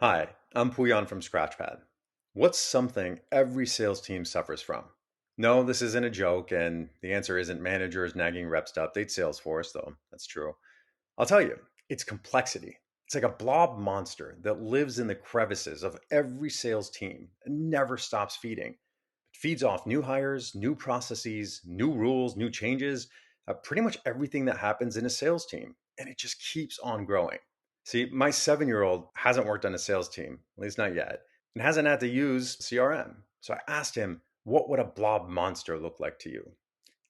Hi, I'm Puyan from Scratchpad. What's something every sales team suffers from? No, this isn't a joke, and the answer isn't managers nagging reps to update Salesforce, though that's true. I'll tell you, it's complexity. It's like a blob monster that lives in the crevices of every sales team and never stops feeding. It feeds off new hires, new processes, new rules, new changes, pretty much everything that happens in a sales team. And it just keeps on growing. See, my 7-year-old hasn't worked on a sales team, at least not yet, and hasn't had to use CRM. So I asked him, what would a blob monster look like to you?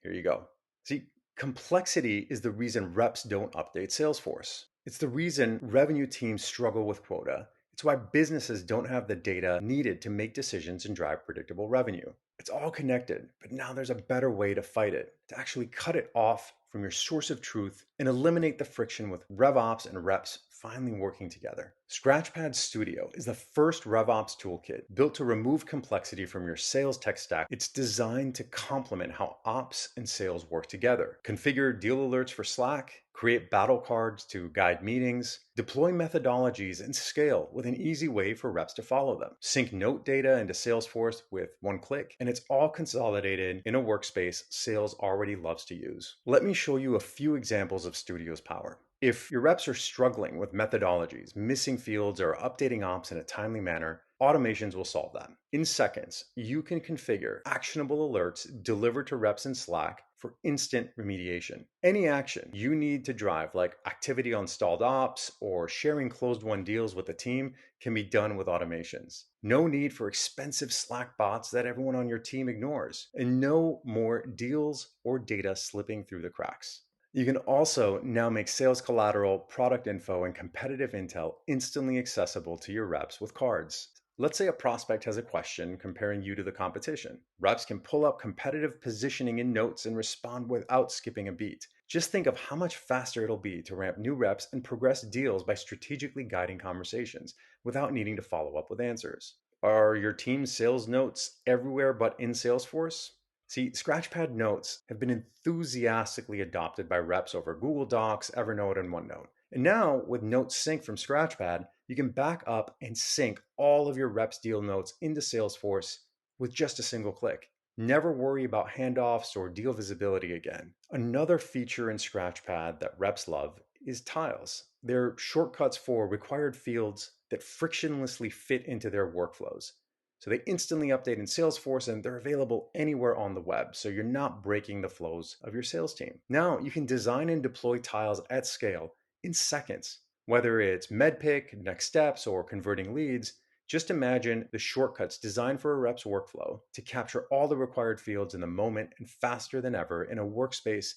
Here you go. See, complexity is the reason reps don't update Salesforce. It's the reason revenue teams struggle with quota. It's why businesses don't have the data needed to make decisions and drive predictable revenue. It's all connected, but now there's a better way to fight it, to actually cut it off from your source of truth and eliminate the friction with RevOps and Reps finally working together. Scratchpad Studio is the first RevOps toolkit built to remove complexity from your sales tech stack. It's designed to complement how ops and sales work together. Configure deal alerts for Slack, create battle cards to guide meetings, deploy methodologies, and scale with an easy way for reps to follow them. Sync note data into Salesforce with one click, and it's all consolidated in a workspace sales already loves to use. Let me show you a few examples of Studio's power. If your reps are struggling with methodologies, missing fields, or updating ops in a timely manner, automations will solve that. In seconds, you can configure actionable alerts delivered to reps in Slack for instant remediation. Any action you need to drive, like activity on stalled ops or sharing closed won deals with the team, can be done with automations. No need for expensive Slack bots that everyone on your team ignores, and no more deals or data slipping through the cracks. You can also now make sales collateral, product info, and competitive intel instantly accessible to your reps with cards. Let's say a prospect has a question comparing you to the competition. Reps can pull up competitive positioning in notes and respond without skipping a beat. Just think of how much faster it'll be to ramp new reps and progress deals by strategically guiding conversations without needing to follow up with answers. Are your team's sales notes everywhere but in Salesforce? See, Scratchpad notes have been enthusiastically adopted by reps over Google Docs, Evernote, and OneNote. And now, with Notes Sync from Scratchpad, you can back up and sync all of your reps' deal notes into Salesforce with just a single click. Never worry about handoffs or deal visibility again. Another feature in Scratchpad that reps love is tiles. They're shortcuts for required fields that frictionlessly fit into their workflows. So they instantly update in Salesforce and they're available anywhere on the web. So you're not breaking the flows of your sales team. Now you can design and deploy tiles at scale in seconds. Whether it's MedPick, next steps, or converting leads, just imagine the shortcuts designed for a rep's workflow to capture all the required fields in the moment and faster than ever in a workspace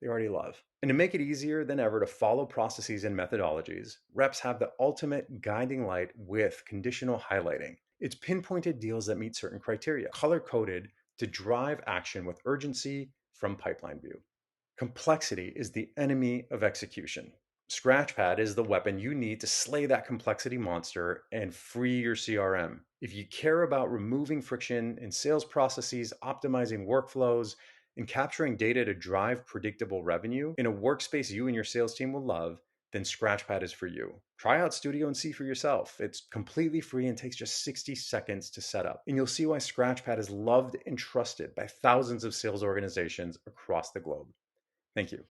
they already love. And to make it easier than ever to follow processes and methodologies, reps have the ultimate guiding light with conditional highlighting. It's pinpointed deals that meet certain criteria, color coded to drive action with urgency from pipeline view. Complexity is the enemy of execution. Scratchpad is the weapon you need to slay that complexity monster and free your CRM. If you care about removing friction in sales processes, optimizing workflows, and capturing data to drive predictable revenue in a workspace you and your sales team will love, then Scratchpad is for you. Try out Studio and see for yourself. It's completely free and takes just 60 seconds to set up. And you'll see why Scratchpad is loved and trusted by thousands of sales organizations across the globe. Thank you.